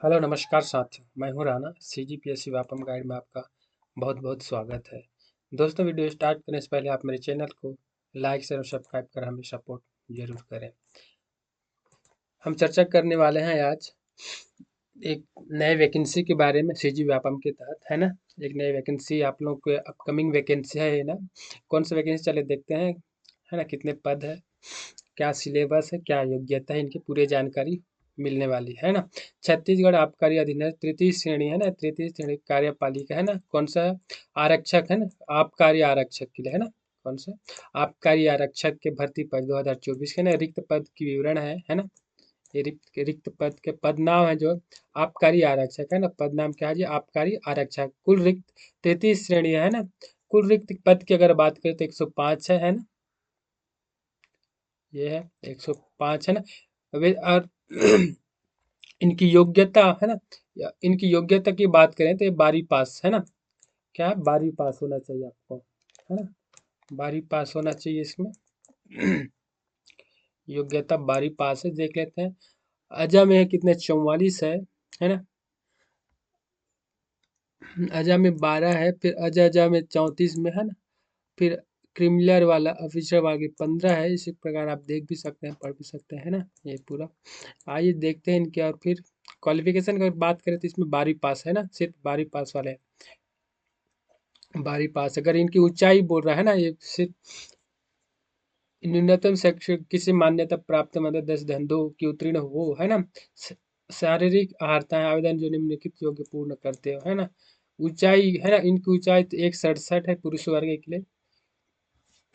Hello नमस्कार साथियों, मैं हूं राणा। सीजीपीएससी व्यापम गाइड में आपका बहुत बहुत स्वागत है। दोस्तों, वीडियो स्टार्ट करने से पहले आप मेरे चैनल को लाइक शेयर और सब्सक्राइब कर हमें सपोर्ट जरूर करें। हम चर्चा करने वाले हैं आज एक नए वैकेंसी के बारे में सीजी व्यापम के तहत, है ना। एक नई वैकेंसी आप लोग के अपकमिंग वैकेंसी है ना। कौन सा वैकेंसी, चले देखते हैं, है ना। कितने पद है, क्या सिलेबस है, क्या योग्यता है, इनकी पूरी जानकारी मिलने वाली है ना। छत्तीसगढ़ आबकारी अधिनियम तृतीय श्रेणी है ना, तृतीय श्रेणी कार्यपालिका है ना। कौन सा आरक्षक है ना, आबकारी आरक्षक के लिए है ना। कौन सा आबकारी आरक्षक के भर्ती पद 2024 के ना, रिक्त पद की विवरण है ना। ये रिक्त पद के पद नाम है जो आबकारी आरक्षक है ना। पद नाम क्या है जी, आबकारी आरक्षक। कुल रिक्त 33 श्रेणी है ना। कुल रिक्त पद की अगर बात करें तो 105 है ना। ये है 105 है ना। और इनकी योग्यता है ना, इनकी योग्यता की बात करें तो ये 12वीं पास है ना। क्या है, 12वीं पास होना चाहिए आपको, है ना। 12वीं पास होना चाहिए इसमें। योग्यता 12वीं पास है, देख लेते हैं। अजा में है कितने, 44 है ना। अजा में 12 है, फिर अजा अजा में 34 में है ना। फिर क्रिमिनल वाला ऑफिसर वाला 15 है। इसी प्रकार आप देख भी सकते हैं, पढ़ भी सकते हैं, है ना, ये पूरा। आइए देखते हैं इनके। और फिर क्वालिफिकेशन की बात करें तो इसमें 12वीं पास है ना, सिर्फ 12वीं पास वाले हैं। 12वीं पास, अगर इनकी ऊंचाई बोल रहा है ना, ये सिर्फ न्यूनतम शैक्षिक किसी मान्यता प्राप्त मतलब 10 की उत्तीर्ण हो, है ना। श- शारीरिक अहर्ता है, आवेदन जो निम्नलिखित योग्य पूर्ण करते हो, है ना। ऊंचाई है ना, इनकी ऊंचाई तो 167 है पुरुष वर्ग के लिए,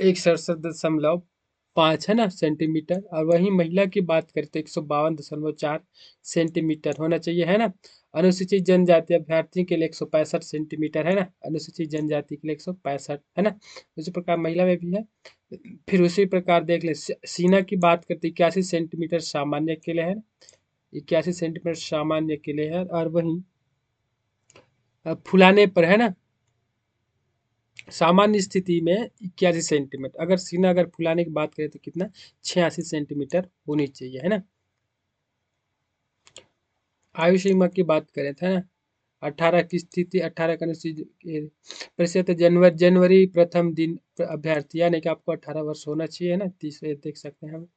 167.5 है ना सेंटीमीटर। और वहीं महिला की बात करते 152.4 सेंटीमीटर होना चाहिए, है ना। अनुसूचित जनजाति अभ्यर्थी के लिए 165 सेंटीमीटर है ना। अनुसूचित जनजाति के लिए 165 है ना। उसी प्रकार महिला में भी है। फिर उसी प्रकार देख ले, सीना की बात करते 81 सेंटीमीटर सामान्य के लिए है। 81 सेंटीमीटर सामान्य के लिए है। और वहीं फुलाने पर है ना, सामान्य स्थिति में 81 सेंटीमीटर, अगर सीना अगर फुलाने की बात करें तो कितना, 86 सेंटीमीटर होनी चाहिए, है ना। आयु सीमा की बात करें तो है ना, 18 की स्थिति, 18 का प्रतिशत जनवरी प्रथम दिन अभ्यर्थी, यानी कि आपको 18 वर्ष होना चाहिए, है ना। तीसरे देख सकते हैं हम।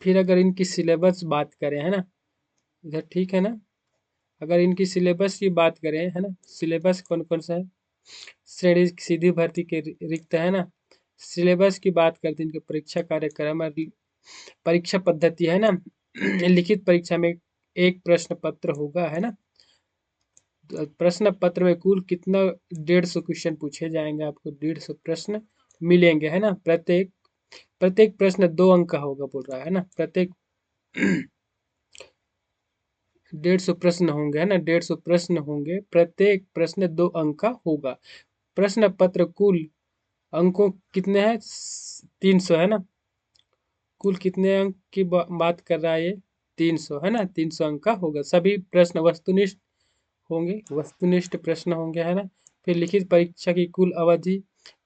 फिर अगर इनकी सिलेबस बात करें, है ना, इधर ठीक है ना। अगर इनकी सिलेबस की बात करें, है ना, सिलेबस कौन कौन सा है। श्रेणी सीधी भर्ती के रिक्त है ना। सिलेबस की बात करते हैं, इनके परीक्षा कार्यक्रम और परीक्षा पद्धति है ना। लिखित परीक्षा में एक प्रश्न पत्र होगा, है ना। तो प्रश्न पत्र में कुल कितना, 150 क्वेश्चन पूछे जाएंगे आपको, 150 प्रश्न मिलेंगे, है ना। प्रत्येक प्रत्येक प्रश्न 2 अंक का होगा बोल रहा है ना। प्रत्येक 150 प्रश्न होंगे, है ना। 150 प्रश्न होंगे, प्रत्येक प्रश्न 2 अंक का होगा। प्रश्न पत्र कुल अंकों कितने हैं, 300 है ना। कुल कितने अंक की बात कर रहा है ये, 300 है ना। 300 अंक का होगा। सभी प्रश्न वस्तुनिष्ठ होंगे, वस्तुनिष्ठ प्रश्न होंगे, है ना। फिर लिखित परीक्षा की कुल अवधि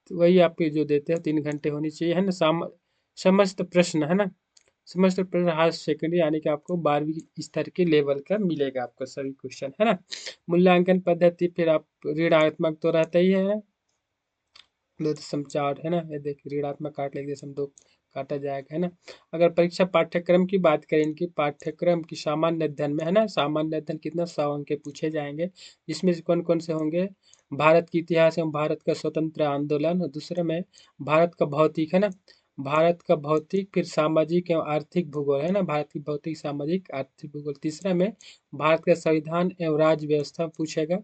तो वही आपके जो देते हैं 3 घंटे होनी चाहिए, है ना। समस्त प्रश्न, है ना। समस्त प्रश्न हायर सेकेंडरी, यानी कि आपको 12वीं स्तर के लेवल का मिलेगा आपको सभी क्वेश्चन, है ना। मूल्यांकन पद्धति, फिर आप ऋणात्मक तो रहता ही है, 2.4 है ना। ये देखिए ऋणात्मक काट लेंगे, 2 काटा जाएगा, है ना। अगर परीक्षा पाठ्यक्रम की बात करें, इनकी पाठ्यक्रम की सामान्य अध्ययन में, है ना, सामान्य अध्ययन कितना, 100 अंक के पूछे जाएंगे। जिसमें से कौन कौन से होंगे, भारत की इतिहास एवं भारत का स्वतंत्र आंदोलन, और दूसरे में भारत का भौतिक, है ना। भारत का भौतिक, फिर सामाजिक एवं आर्थिक भूगोल, है ना। भारत की भौतिक सामाजिक आर्थिक भूगोल। तीसरा में भारत का संविधान एवं राज्य व्यवस्था पूछेगा।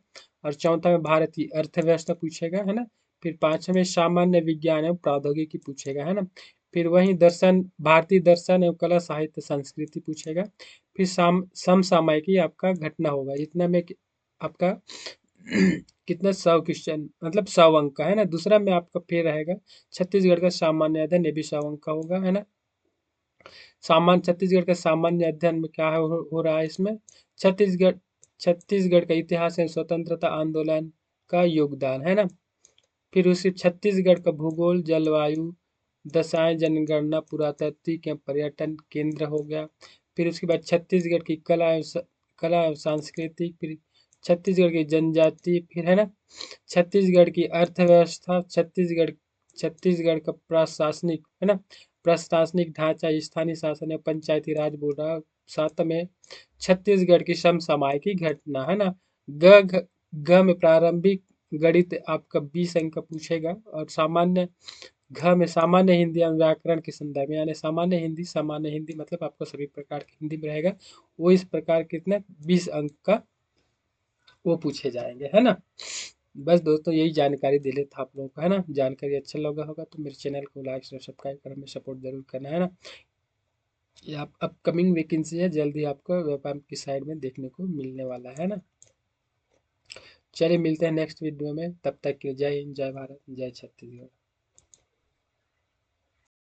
और चौथा में भारत की अर्थव्यवस्था पूछेगा, है ना। फिर 5वें में सामान्य विज्ञान एवं प्रौद्योगिकी पूछेगा, है ना। फिर वही दर्शन, भारतीय दर्शन एवं कला साहित्य संस्कृति पूछेगा। फिर समसामयिकी आपका घटना होगा। इतना में आपका कितना, 100 क्वेश्चन, मतलब 100 अंक का, है ना। दूसरा में आपका फिर रहेगा छत्तीसगढ़ का सामान्य अध्ययन, ये भी 100 अंक का होगा, है ना। छत्तीसगढ़ का सामान्य अध्ययन में क्या हो रहा है इसमें, छत्तीसगढ़ छत्तीसगढ़ का इतिहास एवं स्वतंत्रता आंदोलन का योगदान, है ना। फिर उसी छत्तीसगढ़ का भूगोल, जलवायु, दशाएं, जनगणना, पुरातात्विक एवं पर्यटन केंद्र हो गया। फिर उसके बाद छत्तीसगढ़ की कला एवं सांस्कृतिक, फिर छत्तीसगढ़ की जनजाति, फिर है ना छत्तीसगढ़ की अर्थव्यवस्था, छत्तीसगढ़ का प्रशासनिक है ना प्रशासनिक ढांचा, स्थानीय शासन या पंचायती राज बोल रहा है। 7 में छत्तीसगढ़ की समसामयिक घटना है ना। ग घ ग में प्रारंभिक गणित आपका 20 अंक का पूछेगा, और सामान्य घ में सामान्य हिंदी एवं व्याकरण के संदर्भ में, यानी सामान्य हिंदी मतलब आपको सभी प्रकार की हिंदी में रहेगा। वो इस प्रकार कितने 20 अंक का वो पूछे जाएंगे, है ना। बस दोस्तों यही जानकारी दे लेता आप लोगों को, है ना। जानकारी अच्छा लगा होगा तो मेरे चैनल को लाइक और सब्सक्राइब कर हमें सपोर्ट जरूर करना, है ना। ये आप अपकमिंग वैकेंसी है, जल्दी आपको व्यापार की साइड में देखने को मिलने वाला है ना। चलिए मिलते हैं नेक्स्ट वीडियो में, तब तक के लिए जय हिंद, जय भारत, जय छत्तीसगढ़।